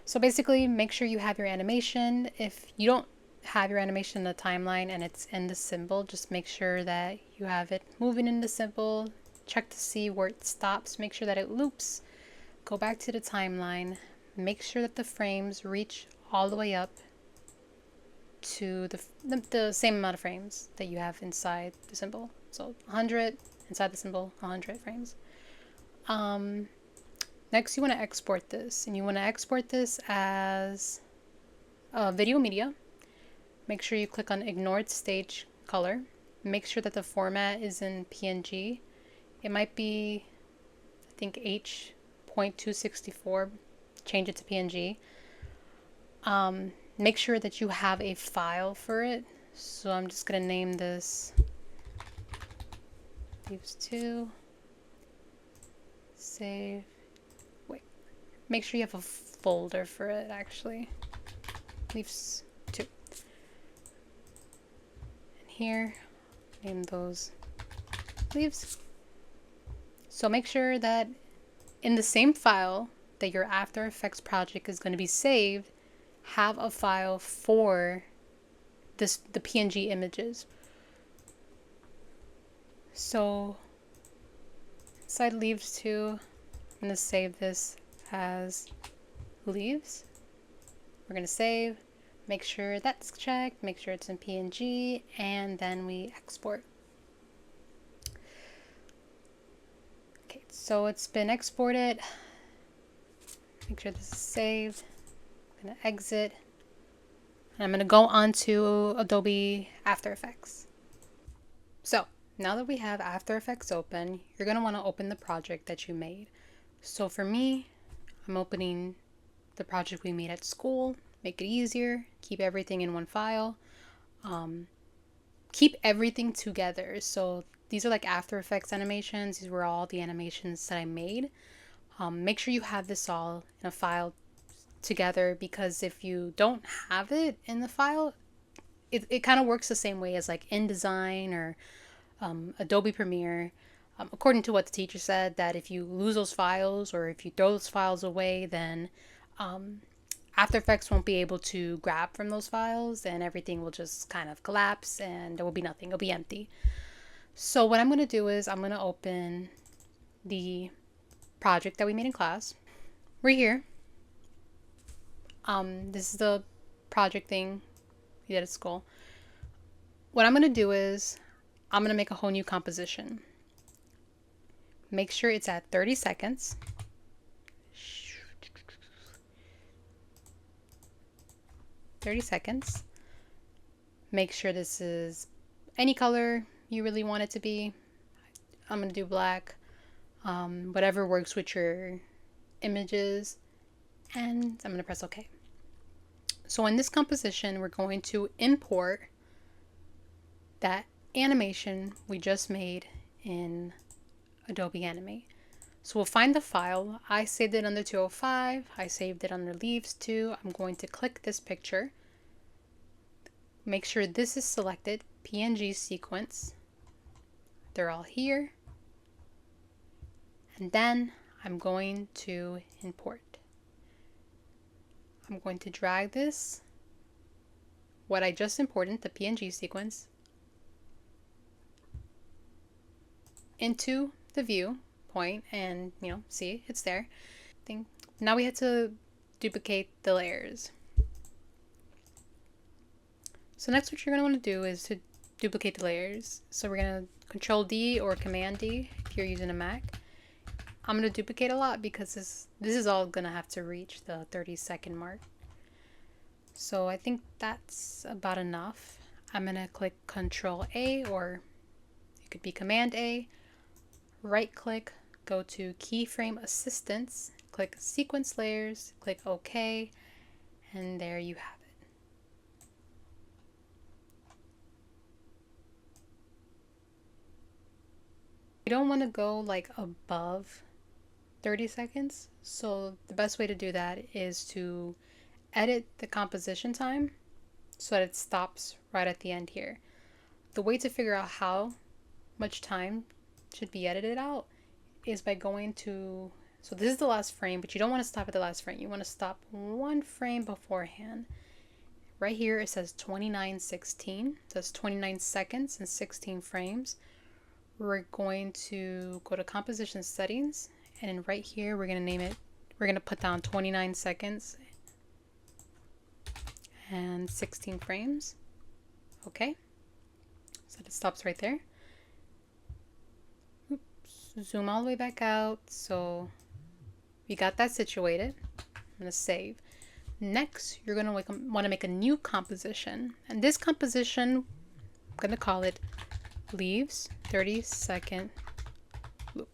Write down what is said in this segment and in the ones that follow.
So basically, make sure you have your animation. If you don't have your animation in the timeline and it's in the symbol, just make sure that you have it moving in the symbol. Check to see where it stops. Make sure that it loops. Go back to the timeline. Make sure that the frames reach all the way up to the same amount of frames that you have inside the symbol. So 100 inside the symbol, 100 frames. Next, you want to export this, and you want to export this as video media. Make sure you click on Ignored Stage Color. Make sure that the format is in PNG. It might be, I think, H.264. Change it to PNG. Make sure that you have a file for it. So I'm just going to name this Leaves 2. Save. Wait. Make sure you have a folder for it, actually. Leaves 2. And here, name those leaves. So make sure that in the same file that your After Effects project is going to be saved, have a file for the PNG images. So inside Leaves 2, I'm going to save this as leaves. We're going to save, make sure that's checked, make sure it's in PNG, and then we export. Okay, so it's been exported. Make sure this is saved. I'm going to exit. And I'm going to go on to Adobe After Effects. So now that we have After Effects open, you're going to want to open the project that you made. So for me, I'm opening the project we made at school. Make it easier. Keep everything in one file. Keep everything together. So these are like After Effects animations. These were all the animations that I made. Make sure you have this all in a file together, because if you don't have it in the file, it kind of works the same way as like InDesign or Adobe Premiere. According to what the teacher said, that if you lose those files or if you throw those files away, then After Effects won't be able to grab from those files and everything will just kind of collapse and there will be nothing. It'll be empty. So what I'm going to do is I'm going to open the project that we made in class. Right here. This is the project thing we did at school. What I'm going to do is I'm going to make a whole new composition. Make sure it's at 30 seconds. Make sure this is any color you really want it to be. I'm going to do black. Whatever works with your images. And I'm going to press OK. So in this composition, we're going to import that animation we just made in Adobe Animate. So we'll find the file. I saved it under 205. I saved it under Leaves 2. I'm going to click this picture. Make sure this is selected, PNG sequence. They're all here. And then I'm going to import. I'm going to drag this, what I just imported, the PNG sequence, into the view point, and see, it's there. Now we have to duplicate the layers. So next what you're going to want to do is to duplicate the layers. So we're going to Control D or Command D if you're using a Mac. I'm going to duplicate a lot because this is all going to have to reach the 30-second mark. So I think that's about enough. I'm going to click Control A, or it could be Command A. Right click, go to Keyframe Assistance, click Sequence Layers, click OK, and there you have it. You don't want to go like above 30 seconds. So the best way to do that is to edit the composition time so that it stops right at the end here. The way to figure out how much time should be edited out is by going to So this is the last frame, but you don't want to stop at the last frame. You want to stop one frame beforehand. Right here it says 29:16. It says 29 seconds and 16 frames. We're going to go to composition settings, and right here we're going to name it, we're going to put down 29 seconds and 16 frames. Okay, so it stops right there. Oops. Zoom all the way back out. So we got that situated. I'm going to save. Next, you're going to want to make a new composition, and this composition, I'm going to call it leaves 30-second loop.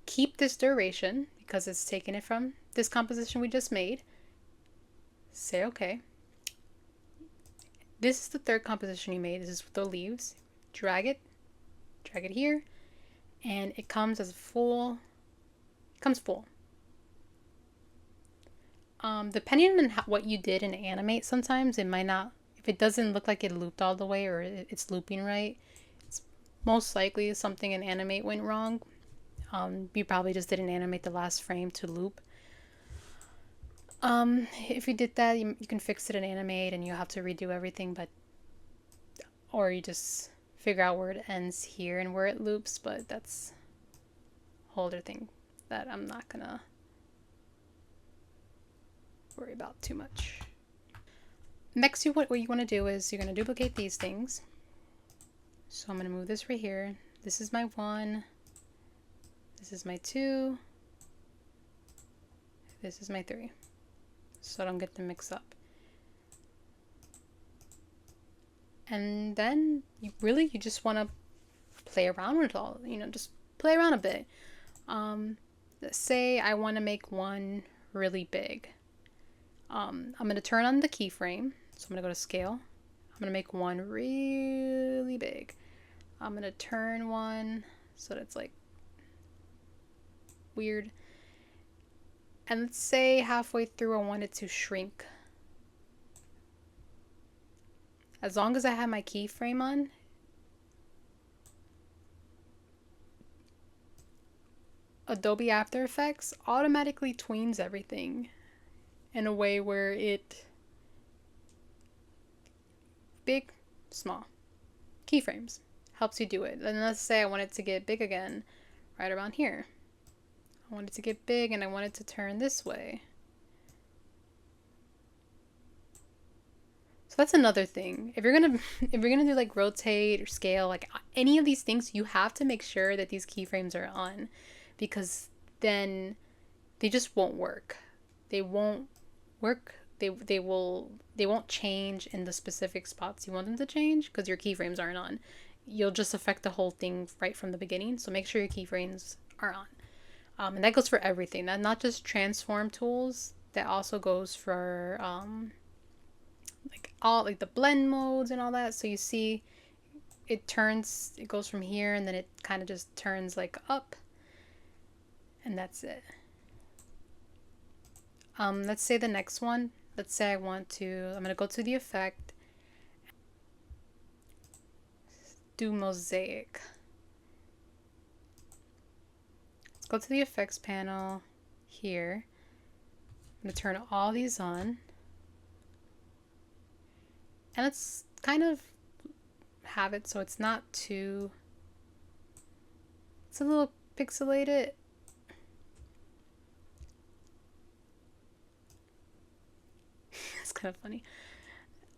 Keep this duration because it's taking it from this composition we just made. Say okay. This is the third composition you made. This is with the leaves. Drag it here, and it comes as full. It comes full. Depending on what you did in Animate, sometimes it might not. If it doesn't look like it looped all the way or it's looping right, it's most likely something in Animate went wrong. You probably just didn't animate the last frame to loop. If you did that, you can fix it in Animate and you have to redo everything, or you just figure out where it ends here and where it loops, but that's a whole other thing that I'm not gonna worry about too much. Next, what you want to do is you're going to duplicate these things. So I'm going to move this right here. This is my 1. This is my 2. This is my 3. So I don't get them mixed up. And then you just want to play around with it all. Just play around a bit. Let's say I want to make one really big. I'm going to turn on the keyframe. So I'm going to go to scale. I'm going to make one really big. I'm going to turn one so that it's like weird. And let's say halfway through I want it to shrink. As long as I have my keyframe on, Adobe After Effects automatically tweens everything in a way where it big, small. Keyframes helps you do it. And let's say I want it to get big again right around here. I want it to get big and I want it to turn this way. So that's another thing. If you're gonna do like rotate or scale, like any of these things, you have to make sure that these keyframes are on, because then they just won't work. They won't work. They won't change in the specific spots you want them to change because your keyframes aren't on. You'll just affect the whole thing right from the beginning. So make sure your keyframes are on. And that goes for everything. That not just transform tools. That also goes for like the blend modes and all that. So you see, it goes from here and then it kind of just turns like up, and that's it. Let's say the next one. Let's say I'm going to go to the effect, do mosaic. Let's go to the effects panel here. I'm going to turn all these on. And let's kind of have it so it's not too, it's a little pixelated. It's kind of funny.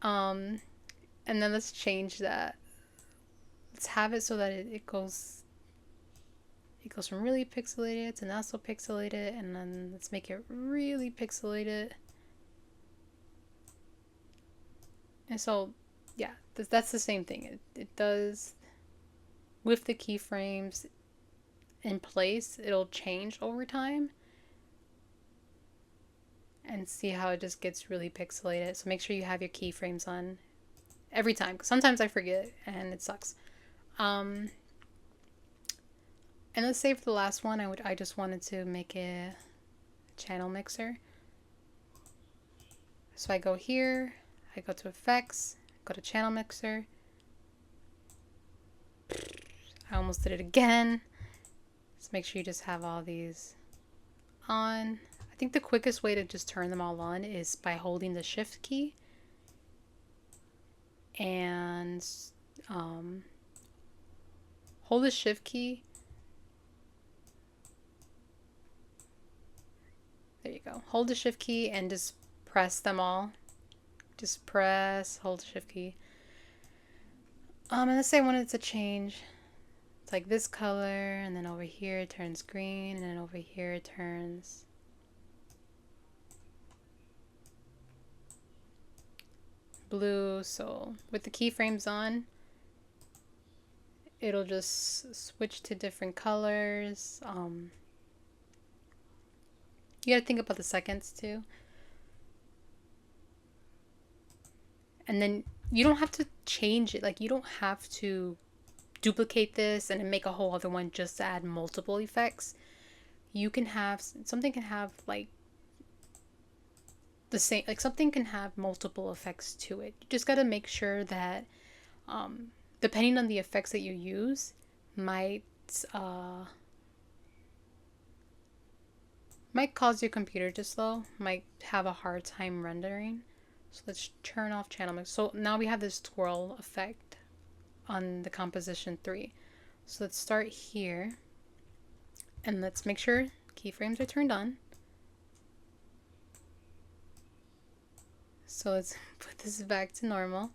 And then let's change that. Let's have it so that it goes from really pixelated to not so pixelated, and then let's make it really pixelated. And so, yeah, that's the same thing. It does, with the keyframes in place, it'll change over time. And see how it just gets really pixelated. So make sure you have your keyframes on every time, because sometimes I forget and it sucks. And let's say for the last one, I just wanted to make a channel mixer. So I go here, I go to effects, go to channel mixer. I almost did it again. Let's make sure you just have all these on. I think the quickest way to just turn them all on is by holding the shift key and hold the shift key. There you go. Hold the shift key and just press them all. Just press, hold the shift key. And let's say I wanted to change. It's like this color, and then over here it turns green, and then over here it turns blue. So with the keyframes on, it'll just switch to different colors. You gotta think about the seconds too. And then you don't have to change it. Like, you don't have to duplicate this and then make a whole other one just to add multiple effects. You can have, something can have like the same, like something can have multiple effects to it. You just gotta make sure that depending on the effects that you use, might cause your computer to slow, might have a hard time rendering. So let's turn off channel mix. So now we have this twirl effect on the composition 3. So let's start here and let's make sure keyframes are turned on. So let's put this back to normal.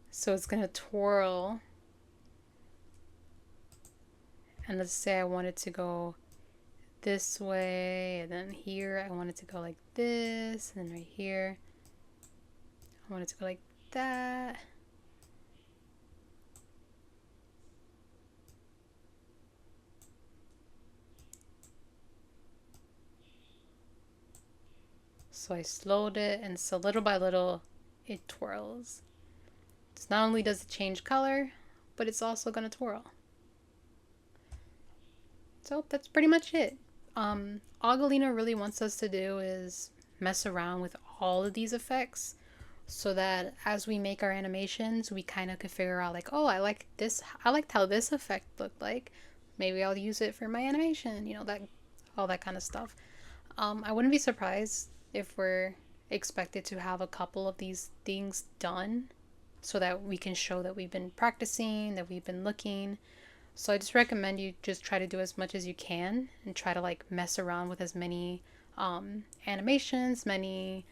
So it's gonna twirl. And let's say I wanted to go this way, and then here I want it to go like this, and then right here I want it to go like that. So I slowed it, and so little by little it twirls. So not only does it change color, but it's also gonna twirl. So that's pretty much it. All Galena really wants us to do is mess around with all of these effects so that as we make our animations, we kind of could figure out like, oh, I like this. I liked how this effect looked like. Maybe I'll use it for my animation, you know, that, all that kind of stuff. I wouldn't be surprised if we're expected to have a couple of these things done so that we can show that we've been practicing, that we've been looking. So I just recommend you just try to do as much as you can and try to like mess around with as many animations, many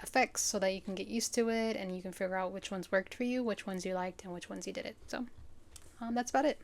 effects so that you can get used to it and you can figure out which ones worked for you, which ones you liked, and which ones you didn't. So that's about it.